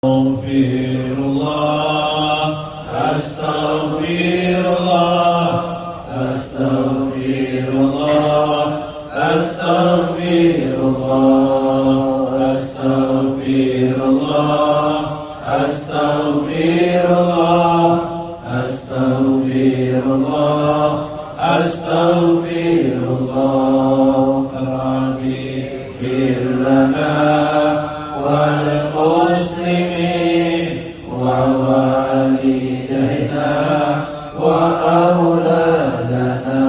Astaghfirullah, astaghfirullah, astaghfirullah, astaghfirullah, astaghfirullah, astaghfirullah, astaghfirullah, astaghfirullah. Rabbi ighfir lana wal muslimin wa walidayna wa auladana.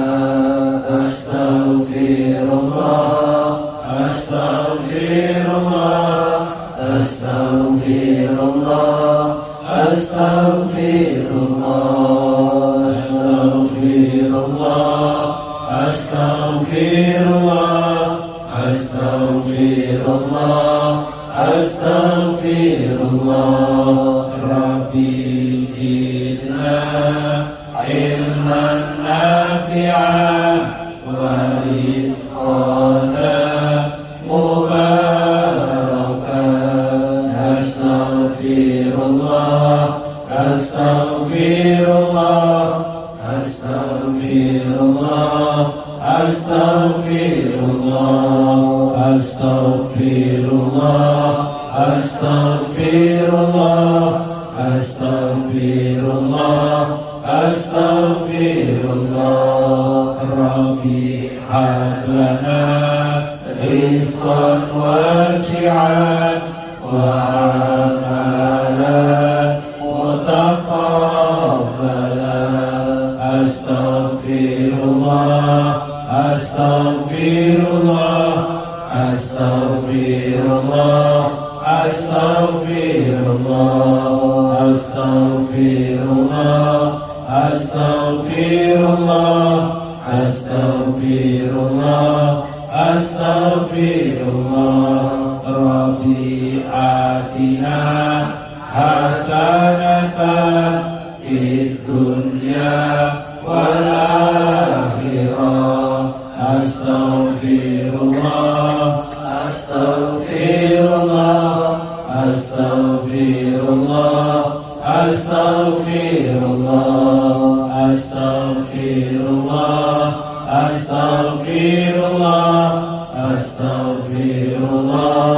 Astaghfirullah, astaghfirullah, astaghfirullah, astaghfirullah, astaghfirullah, astaghfirullah, astaghfirullah. Rabbi zidna ilman nafi'an wa rizqana mubarakan. Astaghfirullah, astaghfirullah, astaghfirullah, astaghfirullah, astaghfirullah, astaghfirullah, astaghfirullah, astaghfirullah. Rabbi hab lana rizqan wasi'an wa amalan mutaqabbalan. Astaghfirullah, astaghfirullah, astaghfirullah, astaghfirullah, astaghfirullah, astaghfirullah, astaghfirullah, astaghfirullah. Rabbi atina hasanatan fid dunya wal akhirah. Astaghfirullah, astaghfirullah, astaghfirullah, astaghfirullah, astaghfirullah, astaghfirullah, astaghfirullah,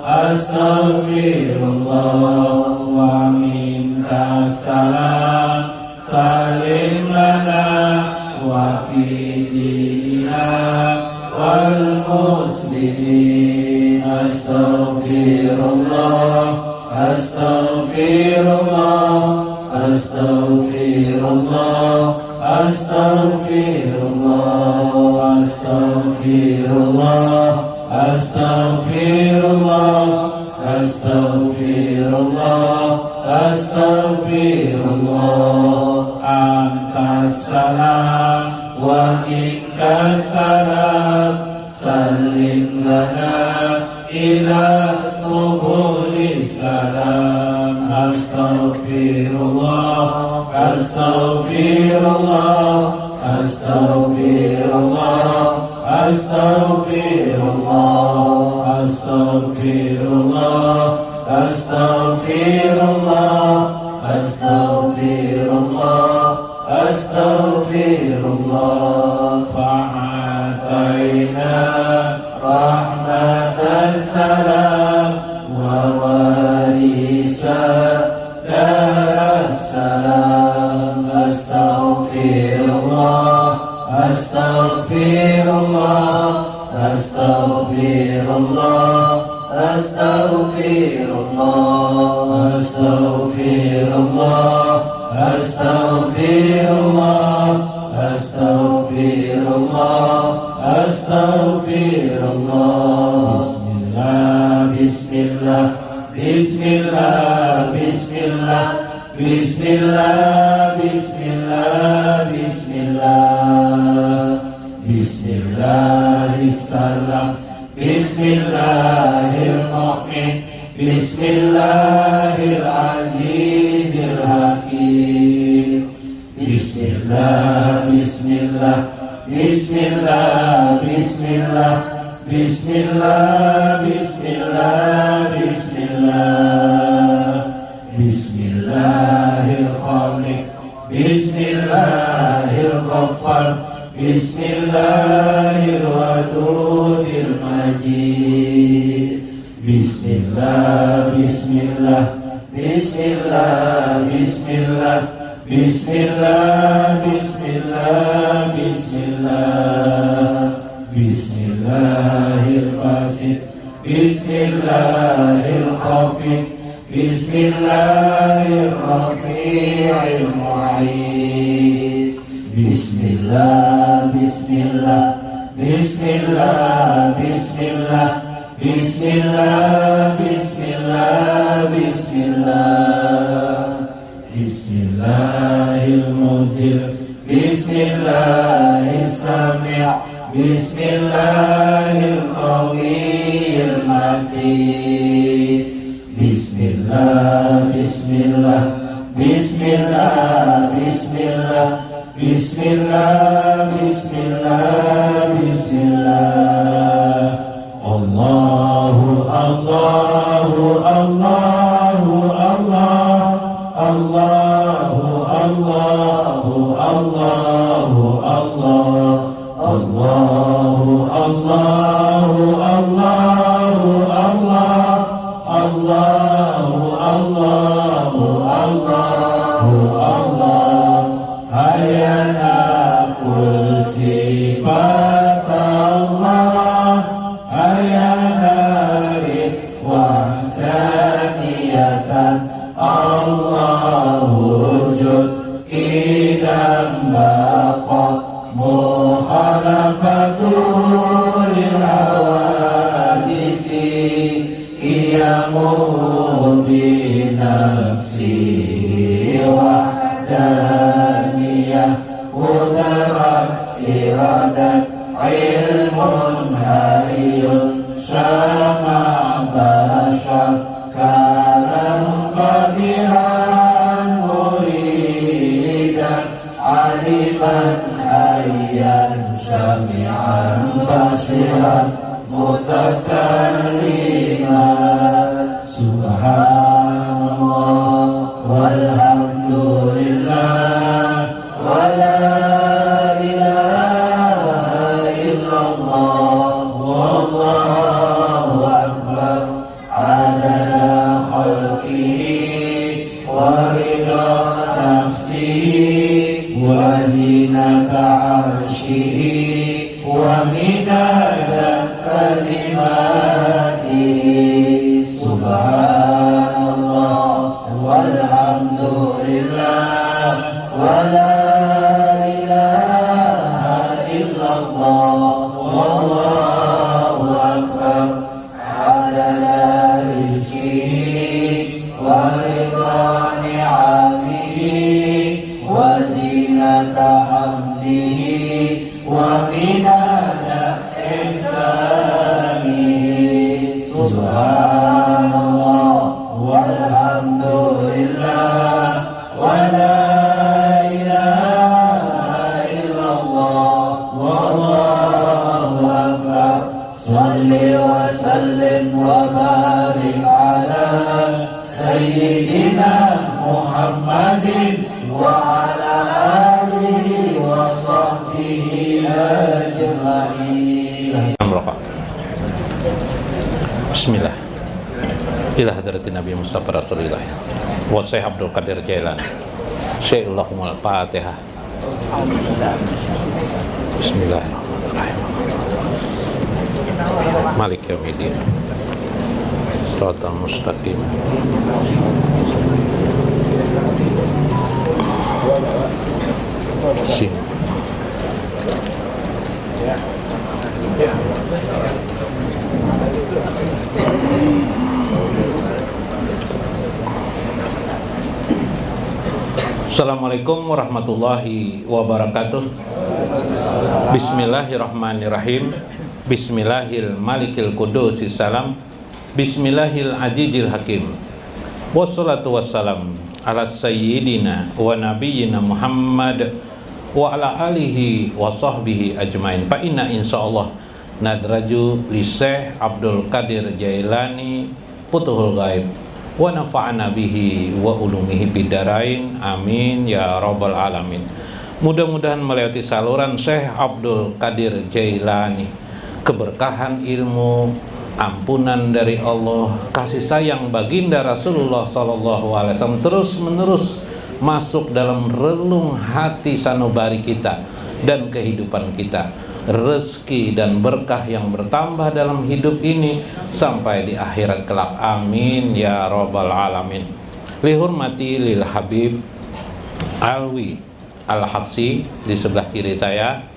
astaghfirullah. Wa minka salam, salim lana wa fi dinina wal muslimin. Astaghfirullah, astaghfirullah, astaghfirullah, astaghfirullah, astaghfirullah, astaghfirullah, astaghfirullah, astaghfirullah. Anta salam wa minka salam, salim lana ila subulis salam. Astaghfirullah, astaghfirullah, astaghfirullah, astaghfirullah, astaghfirullah, astaghfirullah, astaghfirullah, astaghfirullah. Fa'atayna rahmatas salam wa warisa daras salam. Astaghfirullah, astaghfirullah, astaghfirullah, astaghfirullah, astaghfirullah, astaghfirullah, astaghfirullah, astaghfirullah. Bismillah, bismillah, bismillah, bismillah, bismillah, bismillah, bismillah, bismillahirrahmanirrahim, bismillahirrahmanirrahim, bismillahirrahmanirrahim, hakim. Bismillah, bismillah, bismillah, bismillah, bismillah, bismillah, bismillah. الغفار بسم الله الودود المجيد بسم الله بسم الله بسم الله بسم الله بسم الله بسم الله بسم الله بسم الله الباسط بسم الله الخفيف بسم الله الرفيع المعيد بسم الله بسم الله بسم الله بسم الله بسم الله بسم الله بسم الله بسم الله المذل بسم الله السميع بسم الله القوي المتين بسم الله بسم الله بسم الله بسم الله بسم الله بسم الله بسم الله الله الله الله الله الله الله الله الله الله الله الله hayana kul sifat Allah hayana rifwan daniyatan Allah wujud idam baqa mukhalafatul hawadisi qiyamu binafsi wahdaniyah qudrat iradat ilmun hayyun sama basar kalam qadiran muridan aliman hayyan sami'an basiran mutakalliman subhanallah walhamdulillah wala ilaha illallah wallahu akbar adada khalqihi wa ridha nafsihi wa zinata arshihi wa midada kalimatihi subhanallah walhamdulillah wala ilaha illallah wallahu akbar adada rizqihi wa ridha ni'amihi wa zinata hamdihi wa minada ihsanihi subhanallah walhamdulillah wala ilaha illallah wallahu akbar salli wa sallim wa barik ala sayyidina Muhammadin wa ala alihi wa sahbihi ajma'in. Bismillah. Ila hadratin Nabi Mustafa Rasulillah wa Syekh Abdul Qadir Jailani. Syekh Allahumma al-Fatihah. Bismillahirrahmanirrahim. Malik yaumiddin. Shiratal mustaqim. Sin. Assalamualaikum warahmatullahi wabarakatuh. Bismillahirrahmanirrahim. Bismillahil malikil qudusis salam. Bismillahil ajijil hakim. Wassalatu wassalam ala sayyidina wa nabiyyina Muhammad wa ala alihi wa sahbihi ajmain. Fa inna insyaallah nadraju li Syekh Abdul Qadir Jailani Futuhul Ghaib wa nafa'ana bihi wa ulumihi bidarain amin ya rabbal alamin. Mudah-mudahan melewati saluran Syekh Abdul Qadir Jailani, keberkahan ilmu, ampunan dari Allah, kasih sayang baginda Rasulullah SAW terus menerus masuk dalam relung hati sanubari kita dan kehidupan kita. Rezeki dan berkah yang bertambah dalam hidup ini sampai di akhirat kelak. Amin ya rabbal alamin. Lihurmati lil Habib Alwi Al-Habsi di sebelah kiri saya,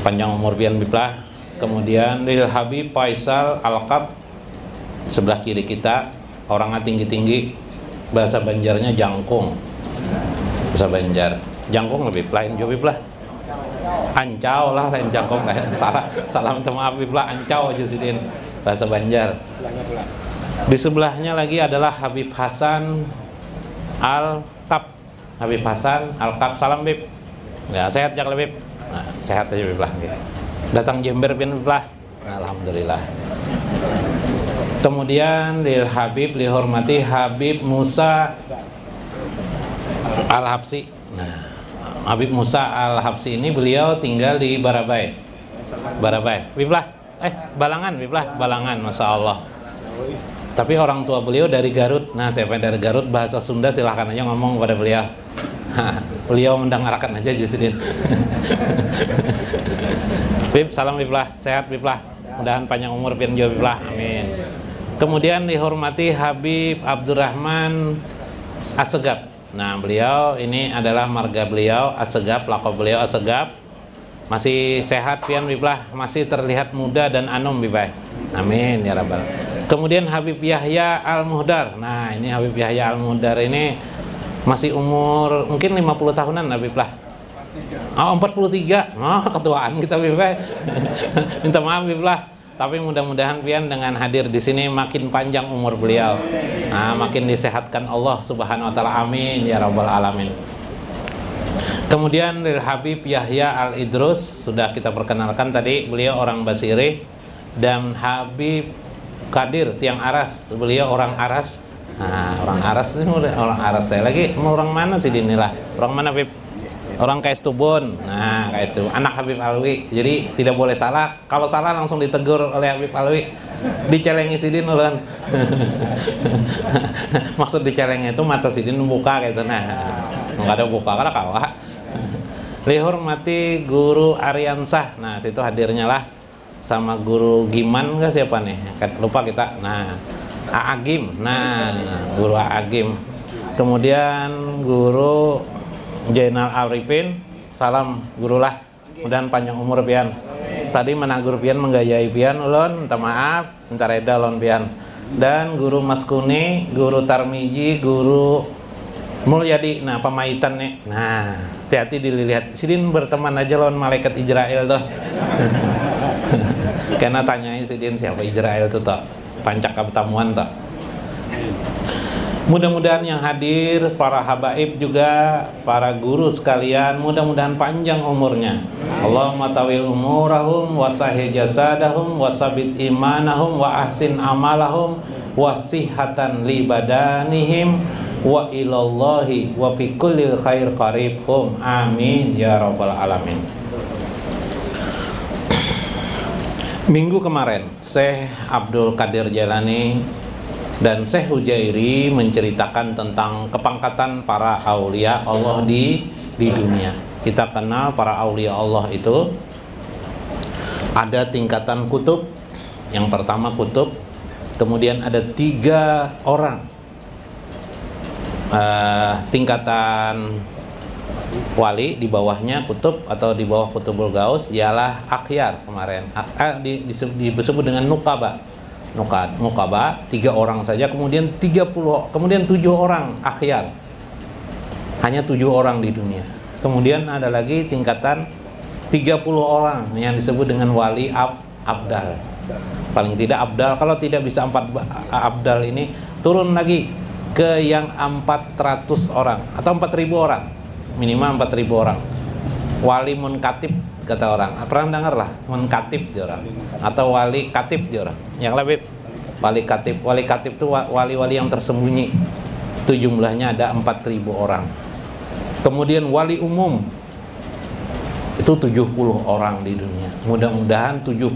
panjang umur pian biplah. Kemudian lil Habib Faisal Al-Qab sebelah kiri kita, orangnya tinggi-tinggi, bahasa Banjarnya jangkung. Bahasa Banjar jangkung lebih lain juga biplah. Ancau lah, lain jangkung lain. Salam maaf biplah, ancau aja sidin bahasa Banjar. Di sebelahnya lagi adalah Habib Hasan Al-Qab. Habib Hasan Al-Qab, salam Bib. Ya, sehat jak Bib. Nah, sehat aja Bib lah. Datang Jember pian Bib lah. Alhamdulillah. Kemudian lil Habib dihormati Habib Musa Al-Habsi. Nah, Habib Musa Al-Habsi ini beliau tinggal di Barabai. Barabai. Bib lah. Balangan Bib lah, Balangan, Masya Allah. Tapi orang tua beliau dari Garut. Nah, siapa yang dari Garut bahasa Sunda silahkan aja ngomong kepada beliau. Beliau mendengarkan aja Justin. Bib, salam Bib lah, sehat Bib lah. Mudahan panjang umur pian jauh Bib lah. Amin. Kemudian dihormati Habib Abdurrahman Assegaf. Nah, beliau ini adalah marga beliau Assegaf, lakop beliau Assegaf. Masih sehat pian Bib lah, masih terlihat muda dan anum Bib. Amin ya rabbal. Kemudian Habib Yahya Al-Muhdar. Nah, ini Habib Yahya Al-Muhdar ini masih umur mungkin 50 tahunan Habib lah. Oh, 43. Oh, ketuaan kita Habib. Minta maaf Habib lah. Tapi mudah-mudahan pian dengan hadir di sini makin panjang umur beliau. Nah, makin disehatkan Allah Subhanahu wa taala. Amin ya rabbal alamin. Kemudian lil Habib Yahya Al-Idrus sudah kita perkenalkan tadi, beliau orang Basirih. Dan Habib Qadir Tiang Aras, beliau orang Aras. Nah, orang Aras ini orang Aras saya lagi. Mau orang mana sih dinilah? Orang mana Habib? Orang KS Tubun. Nah, KS Tubun, anak Habib Alwi. Jadi tidak boleh salah. Kalau salah langsung ditegur oleh Habib Alwi. Dicelengi sidin ulun. Maksud dicelengnya itu mata sidin buka gitu. Nah, enggak ada buka kada kawa. Dihormati Guru Aryansah. Nah, situ hadirnya lah sama Guru Giman enggak siapa nih? Lupa kita. Nah, Aagim. Nah, Guru Aagim. Kemudian Guru Jainal Arifin. Salam Guru lah. Mudahan panjang umur pian. Tadi menagur pian menggayai pian ulun, minta maaf, minta reda ulun pian. Dan Guru Mas Kuni, Guru Tarmiji, Guru Mulyadi. Nah, pamaitan nih. Nah, hati-hati dilihat. Sidin berteman aja lawan malaikat Israel tuh. Karena tanyain sidin siapa Israel itu toh, pancak pertemuan toh. Mudah-mudahan yang hadir, para habaib juga, para guru sekalian, mudah-mudahan panjang umurnya. Allahumma tawil umurahum, wasahih jasadahum, wasabit imanahum, wa ahsin amalahum, wasihatan li badanihim, wa ilallahi, wa fi kullil khair qaribhum. Amin ya rabbal alamin. Minggu kemarin Syekh Abdul Qadir Jailani dan Syekh Hujairi menceritakan tentang kepangkatan para aulia Allah di dunia. Kita kenal para aulia Allah itu ada tingkatan kutub. Yang pertama kutub, kemudian ada 3 orang tingkatan wali, di bawahnya kutub atau di bawah kutubul gaus ialah akhyar kemarin. Disebut dengan nukaba. Nukaba 3 orang saja, kemudian 30, kemudian 7 orang akhyar. Hanya 7 orang di dunia. Kemudian ada lagi tingkatan 30 orang yang disebut dengan wali abdal. Paling tidak abdal, kalau tidak bisa 4 abdal ini turun lagi ke yang 400 orang atau 4.000 orang. Minimal 4.000 orang. Wali munkatib kata orang. Pernah dengar lah munkatib dia orang, atau wali katib dia orang. Yang lebih wali katib. Wali katib itu wali-wali yang tersembunyi. Itu jumlahnya ada 4.000 orang. Kemudian wali umum itu 70 orang di dunia. Mudah-mudahan 70.000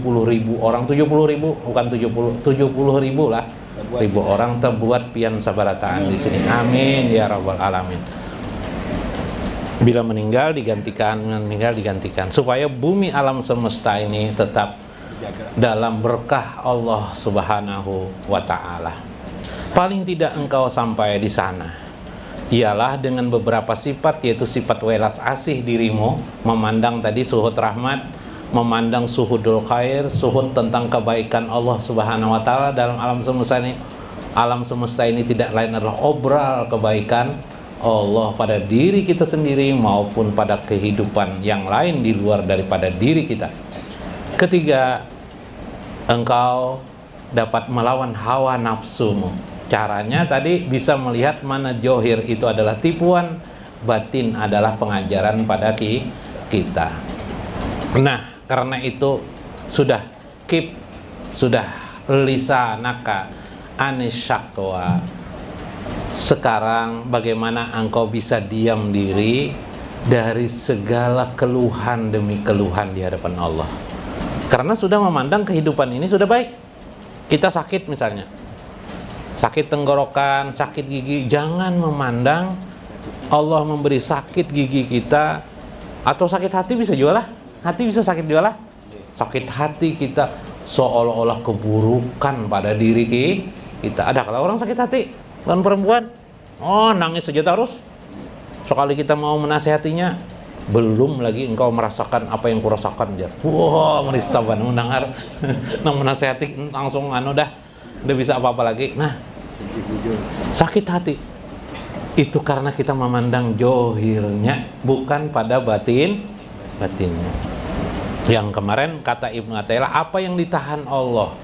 orang, 70.000 bukan 70.000 lah, ribu orang terbuat pian sabarataan di sini. Amin ya rabbal alamin. Bila meninggal digantikan, supaya bumi alam semesta ini tetap dalam berkah Allah Subhanahu wa ta'ala. Paling tidak engkau sampai di sana ialah dengan beberapa sifat, yaitu sifat welas asih dirimu, memandang tadi suhud rahmat, memandang suhudul khair, suhud tentang kebaikan Allah Subhanahu wa ta'ala dalam alam semesta ini. Alam semesta ini tidak lain adalah obral kebaikan Allah pada diri kita sendiri maupun pada kehidupan yang lain di luar daripada diri kita. Ketiga, engkau dapat melawan hawa nafsumu. Caranya tadi bisa melihat mana johir itu adalah tipuan, batin adalah pengajaran pada kita. Nah, karena itu sudah lisanaka anis syakwa. Sekarang bagaimana engkau bisa diam diri dari segala keluhan demi keluhan di hadapan Allah? Karena sudah memandang kehidupan ini sudah baik. Kita sakit misalnya, sakit tenggorokan, sakit gigi, jangan memandang Allah memberi sakit gigi kita, atau sakit hati bisa jualah. Hati bisa sakit jualah. Sakit hati kita seolah-olah keburukan pada diri kita. Ada kalau orang sakit hati, kan perempuan, oh nangis saja terus. Sekali kita mau menasihatinya, belum lagi engkau merasakan apa yang kurasakan aja. Wah, meristaban mendengar nang menasihati langsung udah bisa apa-apa lagi. Nah, sakit hati itu karena kita memandang johirnya, bukan pada batinnya. Yang kemarin kata Ibnu Athaillah, apa yang ditahan Allah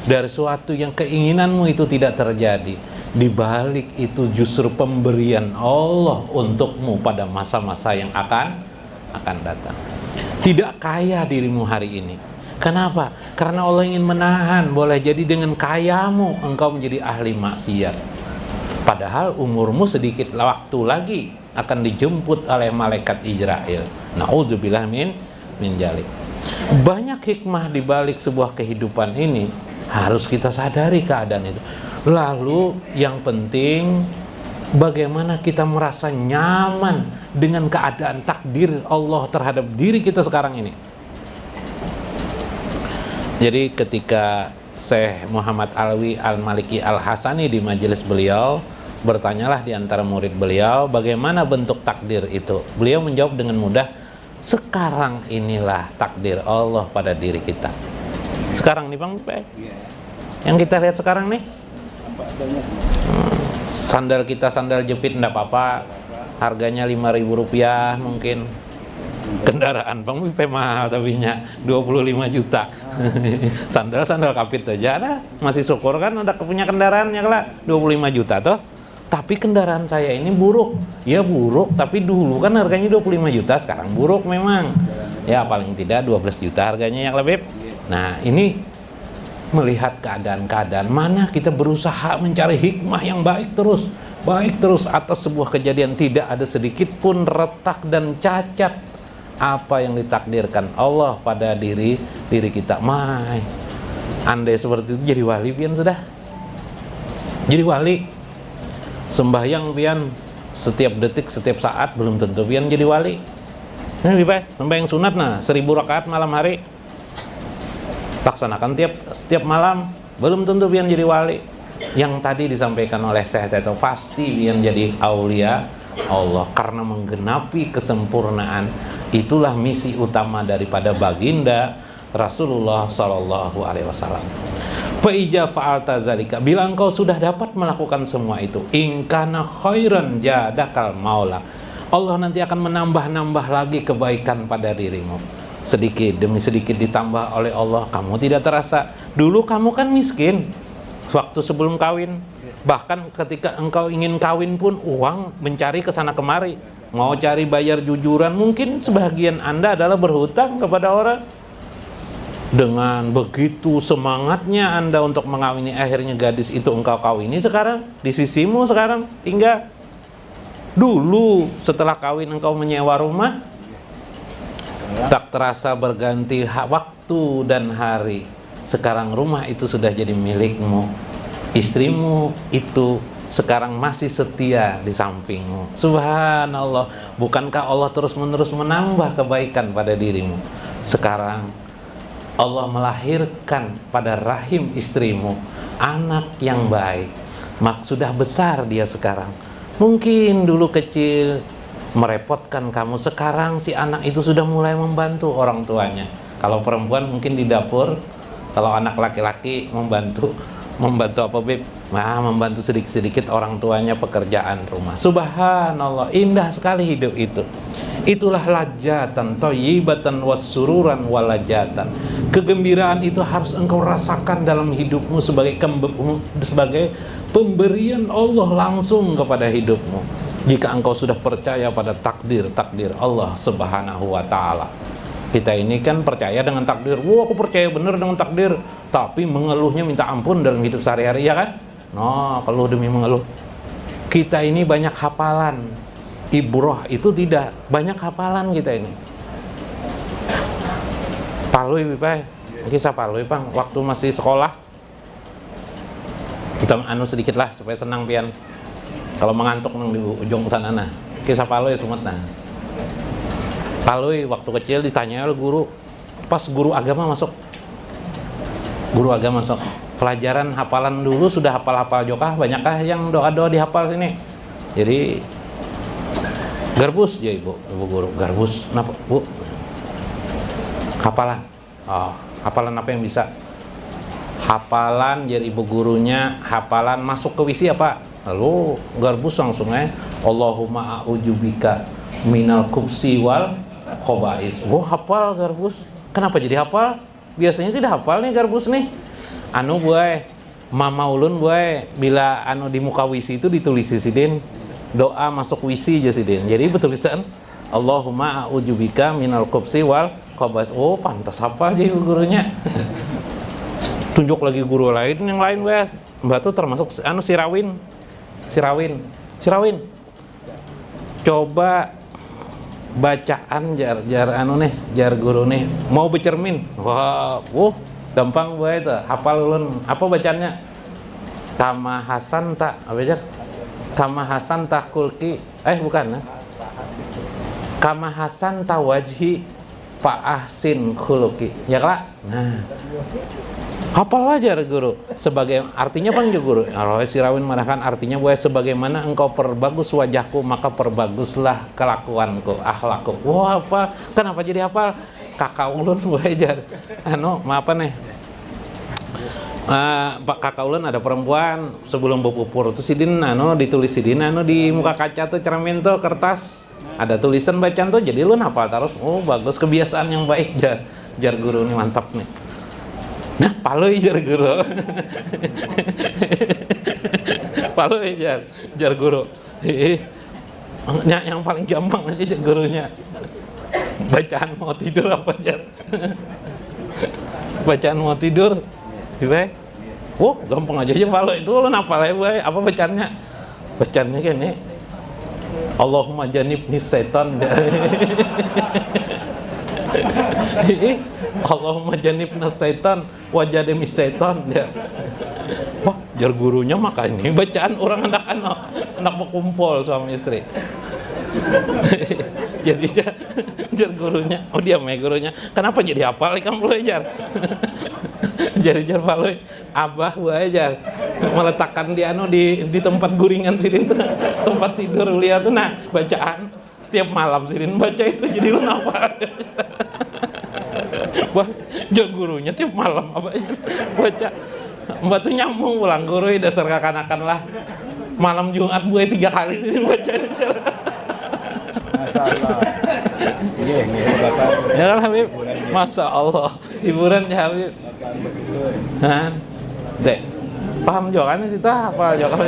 dari suatu yang keinginanmu itu tidak terjadi, di balik itu justru pemberian Allah untukmu pada masa-masa yang akan datang. Tidak kaya dirimu hari ini. Kenapa? Karena Allah ingin menahan. Boleh jadi dengan kayamu engkau menjadi ahli maksiat, padahal umurmu sedikit waktu lagi akan dijemput oleh malaikat Israel. Na'udzubillah min jalik. Banyak hikmah di balik sebuah kehidupan ini, harus kita sadari keadaan itu. Lalu yang penting, bagaimana kita merasa nyaman dengan keadaan takdir Allah terhadap diri kita sekarang ini. Jadi ketika Syekh Muhammad Alwi Al-Maliki Al-Hasani di majelis beliau, bertanyalah di antara murid beliau, bagaimana bentuk takdir itu? Beliau menjawab dengan mudah, sekarang inilah takdir Allah pada diri kita. Sekarang nih Bang Pipe, yang kita lihat sekarang nih, sandal kita sandal jepit enggak apa-apa, harganya Rp5.000 mungkin. Kendaraan Bang Pipe mahal tapi nya 25 juta. Sandal kapit aja ada, masih syukur kan ada punya kendaraannya lah 25 juta toh. Tapi kendaraan saya ini buruk. Ya buruk, tapi dulu kan harganya 25 juta, sekarang buruk memang. Ya paling tidak 12 juta harganya ya lebih. Nah, ini melihat keadaan-keadaan mana kita berusaha mencari hikmah yang baik terus atas sebuah kejadian, tidak ada sedikit pun retak dan cacat apa yang ditakdirkan Allah pada diri kita. Andai seperti itu jadi wali pian sudah. Jadi wali sembahyang pian setiap detik setiap saat belum tentu pian jadi wali. Ini lebih baik sembahyang sunat 1000 rakaat malam hari, laksanakan setiap malam, belum tentu pian jadi wali. Yang tadi disampaikan oleh Syekh Teto, pasti pian jadi aulia Allah karena menggenapi kesempurnaan. Itulah misi utama daripada baginda Rasulullah Shallallahu Alaihi Wasallam. Fa'ija fa'alta zalika, bila engkau sudah dapat melakukan semua itu, ingkana khairan jadakal maula, Allah nanti akan menambah lagi kebaikan pada dirimu. Sedikit demi sedikit ditambah oleh Allah, kamu tidak terasa. Dulu kamu kan miskin waktu sebelum kawin, bahkan ketika engkau ingin kawin pun uang mencari kesana kemari, mau cari bayar jujuran, mungkin sebagian Anda adalah berhutang kepada orang. Dengan begitu semangatnya Anda untuk mengawini, akhirnya gadis itu engkau kawini sekarang, di sisimu sekarang tinggal. Dulu setelah kawin engkau menyewa rumah, tak terasa berganti waktu dan hari. Sekarang rumah itu sudah jadi milikmu. Istrimu itu sekarang masih setia di sampingmu. Subhanallah. Bukankah Allah terus-menerus menambah kebaikan pada dirimu? Sekarang Allah melahirkan pada rahim istrimu anak yang baik. Sudah besar dia sekarang. Mungkin dulu kecil merepotkan kamu, sekarang si anak itu sudah mulai membantu orang tuanya. Kalau perempuan mungkin di dapur, kalau anak laki-laki membantu apa Beb? Membantu sedikit-sedikit orang tuanya pekerjaan rumah. Subhanallah, indah sekali hidup itu. Itulah lajatan, thayyibatan wassururan walajatan. Kegembiraan itu harus engkau rasakan dalam hidupmu sebagai pemberian Allah langsung kepada hidupmu. Jika engkau sudah percaya pada takdir Allah Subhanahu wa ta'ala. Kita ini kan percaya dengan takdir. Wah, aku percaya benar dengan takdir, tapi mengeluhnya minta ampun dalam hidup sehari-hari, ya kan? No, keluh demi mengeluh. Kita ini banyak hafalan, ibrah itu tidak. Banyak hafalan kita ini. Palui Pipai, kisah Palui Pang, waktu masih sekolah. Kita sedikit lah supaya senang pian. Kalau mengantuk nang di ujung sana nah. Kisah Palui sumet nah. Palui waktu kecil ditanya oleh guru, pas guru agama masuk. Pelajaran hafalan dulu sudah hafal jokah, banyakkah yang doa-doa dihafal sini? Jadi garbus ya ibu guru, garbus. Kenapa bu? Hafalan. Hafalan apa yang bisa? Hafalan jadi ibu gurunya, hafalan masuk ke WC apa? Lalu garbus langsung Allahumma a'udzubika minal khubsi wal khobais. Hafal garbus. Kenapa jadi hafal? Biasanya tidak hafal nih garbus nih. Mama ulun bila di muka WC itu ditulis sidin doa masuk WC aja sidin. Jadi bertulisan Allahumma a'udzubika minal khubsi wal khobais. Pantas hafal jadi gurunya. Tunjuk lagi guru lain yang lain Mbak tuh termasuk Sirawin. Coba bacaan jar guru nih mau bercermin. Gampang itu hafal ulun. Apa bacanya? Kama Hasan tak apa aja? Kama Hasan tak kulki. Bukan. Kama Hasan ta wajhi fa ahsin khuluqi. Ya kala? Nah. Hafal aja guru. Sebagai artinya apa guru? Sirawin marahkan artinya sebagaimana engkau perbagus wajahku maka perbaguslah kelakuanku, akhlakku. Apa? Kenapa jadi hafal? Kakak ulun jar. Maaf nih. Pak kakak ulun ada perempuan sebelum bopupur itu sidin ditulis sidin di muka kaca tuh cermin tuh kertas ada tulisan bacaan tuh jadi lu hafal terus. Bagus, kebiasaan yang baik jar guru ini mantap nih. Nah, palui jar guru. Palui jar guru. Yang paling gampang aja jar gurunya. Bacaan mau tidur apa jar? Bacaan mau tidur. Gimana? Gampang aja palui itu lo nafal ya, apa bacaannya? Bacaannya gini. Allahumma janibni setan. Allahumma janibna setan wajademi setan ya. Jar gurunya maka ini bacaan orang anak berkumpul suami istri. Jadi jar gurunya, dia gurunya. Kenapa jadi hafal kan belajar? Jadi jar palui abah belajar meletakkan dia di tempat guringan sini tuh, tempat tidur beliau tuh bacaan setiap malam sini baca itu jadi lu hafal. Jar gurunya tiap malam baca mbak tuh nyambung pulang guru dasar kakanakan lah malam Jumat 3 kali sih baca. Masya Allah. Ya kan Habib? Masya Allah hiburan ya Habib. Dek paham juga kan kita apa juga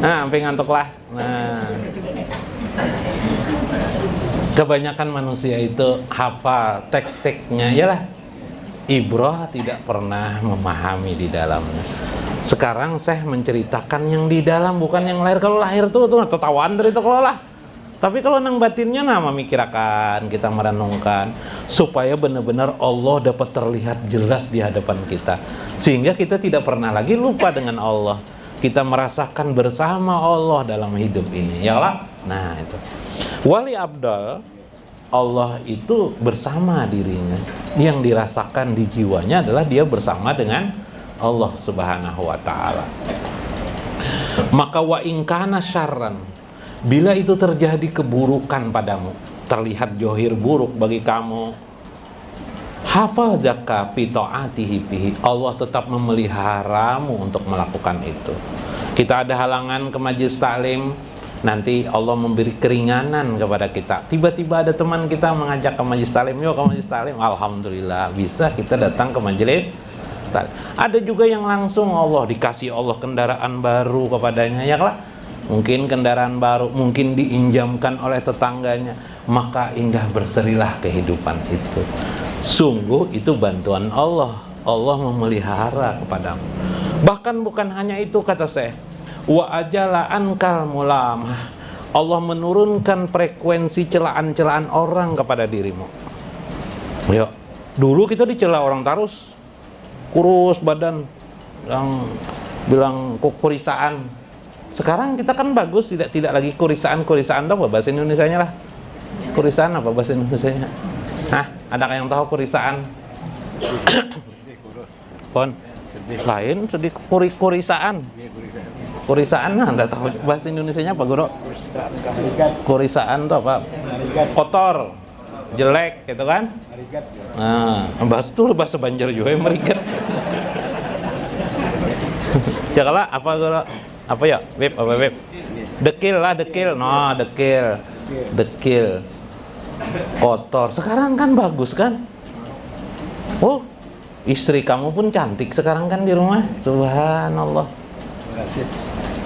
sampai ngantuk lah. Kebanyakan manusia itu hafal tek-teknya, iyalah ibrah tidak pernah memahami di dalamnya. Sekarang saya menceritakan yang di dalam, bukan yang lahir. Kalau lahir tuh tertawaan dari itu kalau lah. Tapi kalau nang batinnya memikirkan, kita merenungkan supaya benar-benar Allah dapat terlihat jelas di hadapan kita. Sehingga kita tidak pernah lagi lupa dengan Allah. Kita merasakan bersama Allah dalam hidup ini. Ya Allah. Nah, itu. Wali Abdal, Allah itu bersama dirinya. Yang dirasakan di jiwanya adalah dia bersama dengan Allah Subhanahu wa ta'ala. Maka wa ingkana syarran, bila itu terjadi keburukan padamu, terlihat johir buruk bagi kamu, hafazaka fi ta'atihi bihi, Allah tetap memeliharamu untuk melakukan itu. Kita ada halangan ke majelis taklim, nanti Allah memberi keringanan kepada kita. Tiba-tiba ada teman kita mengajak ke majelis taklim, yuk ke majelis taklim, alhamdulillah bisa kita datang ke majelis. Ada juga yang langsung Allah dikasih Allah kendaraan baru kepadanya, ya lah. Mungkin kendaraan baru, mungkin diinjamkan oleh tetangganya, maka indah berserilah kehidupan itu. Sungguh itu bantuan Allah. Allah memelihara kepadamu. Bahkan bukan hanya itu, kata saya, wa ajala ankal mulamah, Allah menurunkan frekuensi celaan-celaan orang kepada dirimu. Yuk, dulu kita dicela orang Tarus, kurus badan, yang bilang kurisaan. Sekarang kita kan bagus, tidak lagi kurisaan tuh apa bahasa Indonesianya lah? Kurisaan apa bahasa Indonesianya? Hah, adakah yang tahu kurisaan? Pon, lain sedih kurisaan. Kurisaan, nah enggak tahu bahasa Indonesianya apa, Guru? Kurisaan tuh apa? Kotor, jelek gitu kan? Nah, bahasa Banjar juga yang merigat. Ya kalau apa Guru? Apa ya? Web apa web? Dekil lah, dekil. No, dekil. Kotor. Sekarang kan bagus kan? Oh, istri kamu pun cantik sekarang kan di rumah. Subhanallah.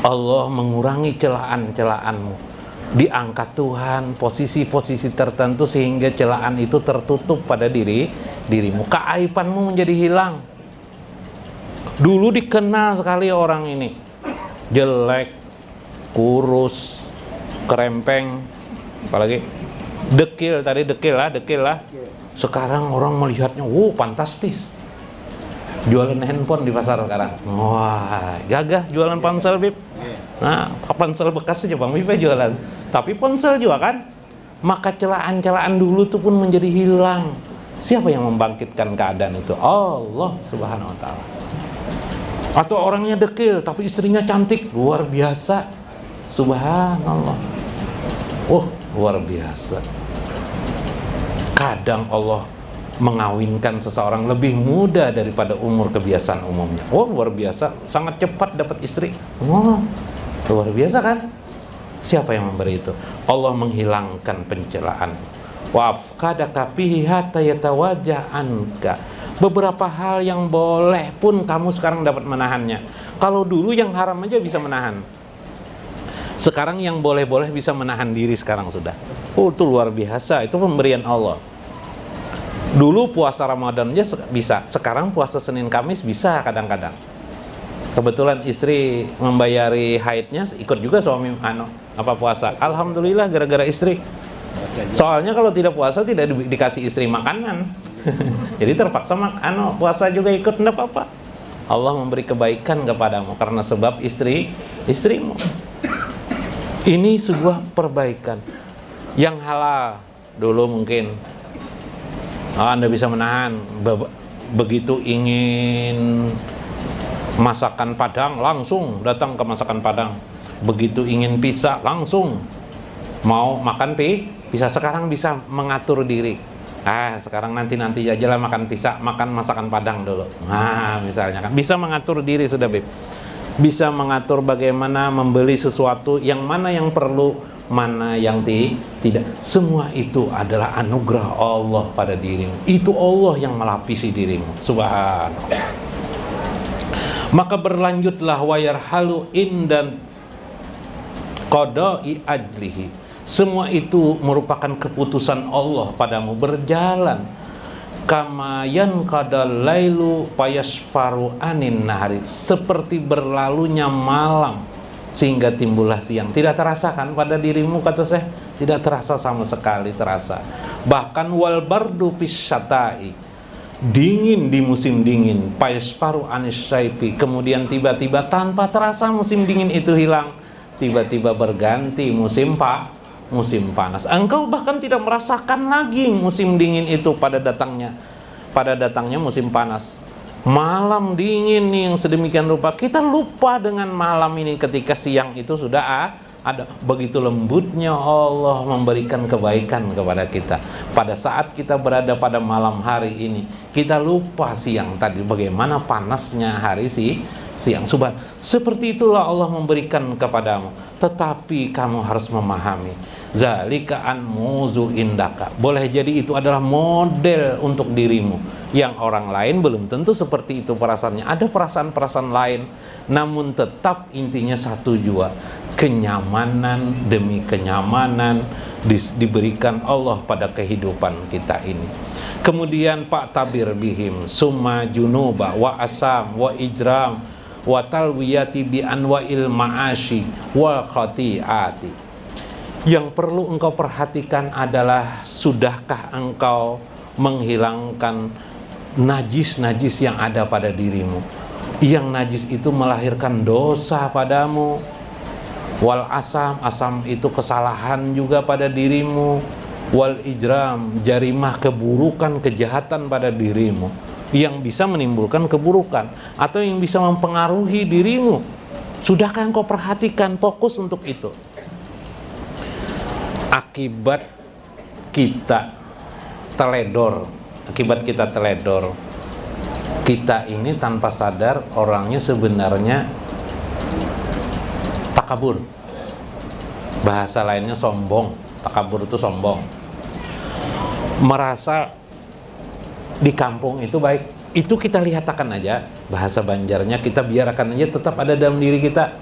Allah mengurangi celaan-celaanmu. Diangkat Tuhan posisi-posisi tertentu sehingga celaan itu tertutup pada dirimu. Keaibanmu menjadi hilang. Dulu dikenal sekali orang ini jelek, kurus, kerempeng, apalagi dekil lah. Sekarang orang melihatnya, fantastis. Jualan handphone di pasar sekarang. Wah, gagah jualan ponsel, Bib. Nah, ponsel bekas aja Bang Bib jualan. Tapi ponsel juga kan. Maka celaan-celaan dulu tuh pun menjadi hilang. Siapa yang membangkitkan keadaan itu? Allah Subhanahu wa ta'ala. Atau orangnya dekil tapi istrinya cantik, luar biasa. Subhanallah. Oh, luar biasa. Kadang Allah mengawinkan seseorang lebih muda daripada umur kebiasaan umumnya. Oh, luar biasa, sangat cepat dapat istri. Oh, luar biasa kan? Siapa yang memberi itu? Allah menghilangkan pencelaan. Wa afqadaka fihi hatta yatawajjah anka. Beberapa hal yang boleh pun kamu sekarang dapat menahannya. Kalau dulu yang haram aja bisa menahan. Sekarang yang boleh-boleh bisa menahan diri sekarang sudah. Oh, itu luar biasa. Itu pemberian Allah. Dulu puasa Ramadan aja bisa. Sekarang puasa Senin Kamis bisa kadang-kadang. Kebetulan istri membayari haidnya, ikut juga suami puasa. Alhamdulillah gara-gara istri. Soalnya kalau tidak puasa tidak dikasih istri makanan. Jadi terpaksa puasa juga ikut, enggak apa-apa. Allah memberi kebaikan kepadamu karena sebab istrimu. Ini sebuah perbaikan yang halal. Dulu mungkin Anda bisa menahan, begitu ingin masakan Padang langsung datang ke masakan Padang. Begitu ingin pizza langsung mau makan pizza. Sekarang bisa mengatur diri. Sekarang nanti aja lah makan pizza, makan masakan Padang dulu. Nah, misalnya kan bisa mengatur diri sudah, Beb. Bisa mengatur bagaimana membeli sesuatu, yang mana yang perlu, mana yang tidak. Semua itu adalah anugerah Allah pada dirimu. Itu Allah yang melapisi dirimu. Subhanallah. Maka berlanjutlah wayarhalu indan qada'i ajlihi. Semua itu merupakan keputusan Allah padamu, berjalan. kama yanqadal lailu fayasfaru anin nahari, seperti berlalunya malam sehingga timbullah siang. Tidak terasa kan pada dirimu, kata saya? Tidak terasa sama sekali terasa. Bahkan wal bardu fisyatai, dingin di musim dingin, fayasfaru anis saifi, kemudian tiba-tiba tanpa terasa musim dingin itu hilang, tiba-tiba berganti musim panas. Engkau bahkan tidak merasakan lagi musim dingin itu pada datangnya musim panas. Malam dingin nih yang sedemikian rupa, kita lupa dengan malam ini ketika siang itu sudah ada. Begitu lembutnya Allah memberikan kebaikan kepada kita. Pada saat kita berada pada malam hari ini, kita lupa siang tadi bagaimana panasnya hari siang. Subhan, seperti itulah Allah memberikan kepadamu. Tetapi kamu harus memahami, zalika an muzu indaka, boleh jadi itu adalah model untuk dirimu, yang orang lain belum tentu seperti itu perasaannya. Ada perasaan-perasaan lain, namun tetap intinya satu jua, kenyamanan demi kenyamanan diberikan Allah pada kehidupan kita ini. Kemudian Pak Tabir bihim summa junuba wa asam wa ijram wa talwiyati bi anwa'il ma'ashi wa khati'ati. Yang perlu engkau perhatikan adalah, sudahkah engkau menghilangkan najis-najis yang ada pada dirimu? Yang najis itu melahirkan dosa padamu. Wal asam itu kesalahan juga pada dirimu. Wal ijram, jarimah, keburukan, kejahatan pada dirimu yang bisa menimbulkan keburukan atau yang bisa mempengaruhi dirimu. Sudahkah engkau perhatikan, fokus untuk itu? Akibat kita teledor, kita ini tanpa sadar orangnya sebenarnya takabur. Bahasa lainnya sombong. Takabur itu sombong. Merasa di kampung itu baik. Itu kita lihatkan aja, bahasa Banjarnya kita biarkan aja tetap ada dalam diri kita.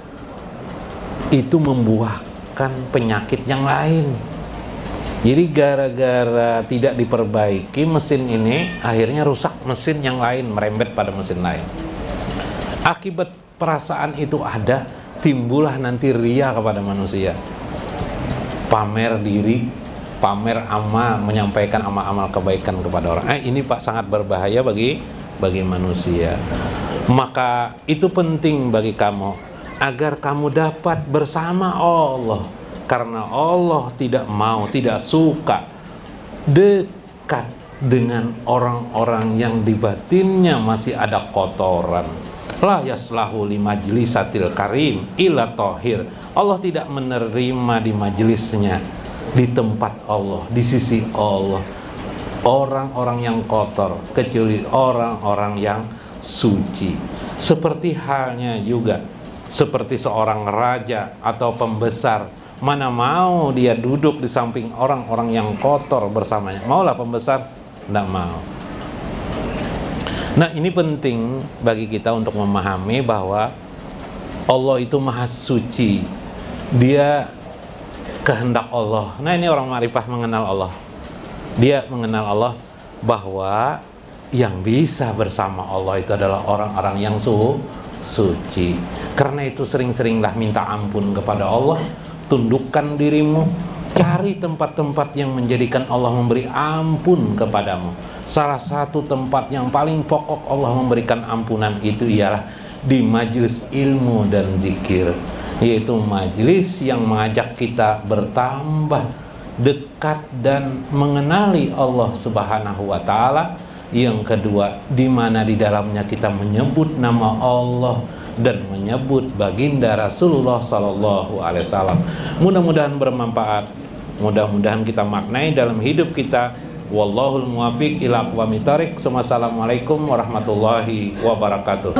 Itu membuahkan penyakit yang lain. Jadi gara-gara tidak diperbaiki mesin ini, akhirnya rusak mesin yang lain, merembet pada mesin lain. Akibat perasaan itu ada, timbullah nanti ria kepada manusia. Pamer diri, pamer amal, menyampaikan amal-amal kebaikan kepada orang. Ini Pak sangat berbahaya bagi manusia. Maka itu penting bagi kamu agar kamu dapat bersama Allah, karena Allah tidak mau, tidak suka dekat dengan orang-orang yang di batinnya masih ada kotoran. La yaslahu li majlisatil karim ila tohir. Allah tidak menerima di majelisnya, di tempat Allah, di sisi Allah, orang-orang yang kotor, kecuali orang-orang yang suci. Seperti halnya juga seperti seorang raja atau pembesar, mana mau dia duduk di samping orang-orang yang kotor bersamanya? Maulah pembesar? Tidak mau. Nah, ini penting bagi kita untuk memahami bahwa Allah itu maha suci. Dia kehendak Allah. Nah, ini orang ma'rifah mengenal Allah. Dia mengenal Allah bahwa yang bisa bersama Allah itu adalah orang-orang yang suci. Karena itu sering-seringlah minta ampun kepada Allah. Tundukkan dirimu, cari tempat-tempat yang menjadikan Allah memberi ampun kepadamu. Salah satu tempat yang paling pokok Allah memberikan ampunan itu ialah di majelis ilmu dan zikir, yaitu majelis yang mengajak kita bertambah dekat dan mengenali Allah Subhanahu wa Ta'ala. Yang kedua, di mana di dalamnya kita menyebut nama Allah dan menyebut baginda Rasulullah Sallallahu Alaihi Wasallam. Mudah-mudahan bermanfaat, mudah-mudahan kita maknai dalam hidup kita. Wallahul muwafiq ila aqwamit thoriq. Wassalamualaikum warahmatullahi wabarakatuh.